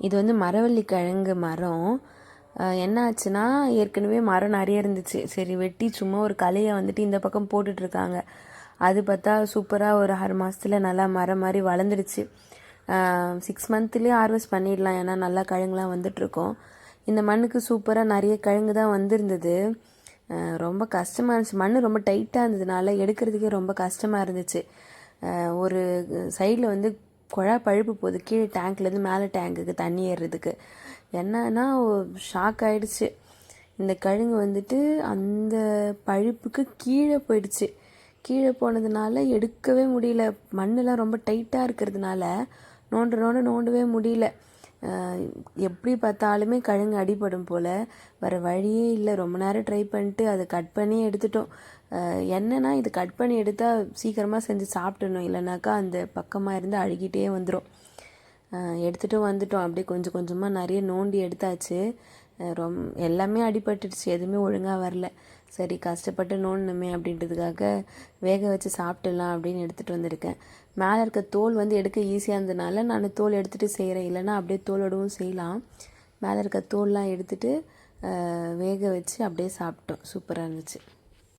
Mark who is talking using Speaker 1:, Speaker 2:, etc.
Speaker 1: இது வந்து மரவள்ளி கிழங்கு மரம். என்ன ஆச்சுன்னா, ஏற்கனவே மரம் நிறைய இருந்துச்சு. சரி வெட்டி சும்மா ஒரு களையை வந்துட்டு இந்த பக்கம் போட்டுட்ருக்காங்க. அது பார்த்தா சூப்பராக ஒரு 6 மாதத்தில் நல்லா மரம் மாதிரி வளர்ந்துடுச்சு. 6 மந்த்லேயே ஹார்வெஸ்ட் பண்ணிடலாம், ஏன்னா நல்லா கிழங்குலாம் வந்துட்டுருக்கோம். இந்த மண்ணுக்கு சூப்பராக நிறைய கிழங்கு தான் வந்திருந்தது. ரொம்ப கஷ்டமாக இருந்துச்சு. மண் ரொம்ப டைட்டாக இருந்ததுனால எடுக்கிறதுக்கே ரொம்ப கஷ்டமாக இருந்துச்சு. ஒரு சைடில் வந்து குழா பழுப்பு போகுது, கீழே டேங்க்லேருந்து மேலே டேங்குக்கு தண்ணி ஏறுறதுக்கு. என்னன்னா ஷாக் ஆகிடுச்சு. இந்த கிழங்கு வந்துட்டு அந்த பழுப்புக்கு கீழே போயிடுச்சு. கீழே போனதுனால எடுக்கவே முடியல. மண்ணெலாம் ரொம்ப டைட்டாக இருக்கிறதுனால நோண்டவே முடியல. எப்படி பார்த்தாலுமே கிழங்கு அடிபடும் போல். வேறு வழியே இல்லை. ரொம்ப நேரம் ட்ரை பண்ணிட்டு அதை கட் பண்ணி எடுத்துட்டோம். என்னென்னா இது கட் பண்ணி எடுத்தால் சீக்கிரமாக செஞ்சு சாப்பிடணும், இல்லைனாக்கா அந்த பக்கமாக இருந்து அழுகிட்டே வந்துடும். எடுத்துகிட்டும் வந்துட்டோம். அப்படியே கொஞ்சம் கொஞ்சமாக நிறைய நோண்டி எடுத்தாச்சு. எல்லாமே அடிபட்டுடுச்சு, எதுவுமே ஒழுங்காக வரல. சரி கஷ்டப்பட்டு நோண்டணுமே அப்படின்றதுக்காக வேக வச்சு சாப்பிட்டுலாம் அப்படின்னு எடுத்துகிட்டு வந்திருக்கேன். மேலே இருக்க தோல் வந்து எடுக்க ஈஸியாக இருந்ததுனால நான் தோல் எடுத்துகிட்டு செய்கிறேன், இல்லைன்னா அப்படியே தோலோடவும் செய்யலாம். மேலே இருக்க தோல்லாம் எடுத்துகிட்டு வேக வச்சு அப்படியே சாப்பிட்டோம். சூப்பராக இருந்துச்சு.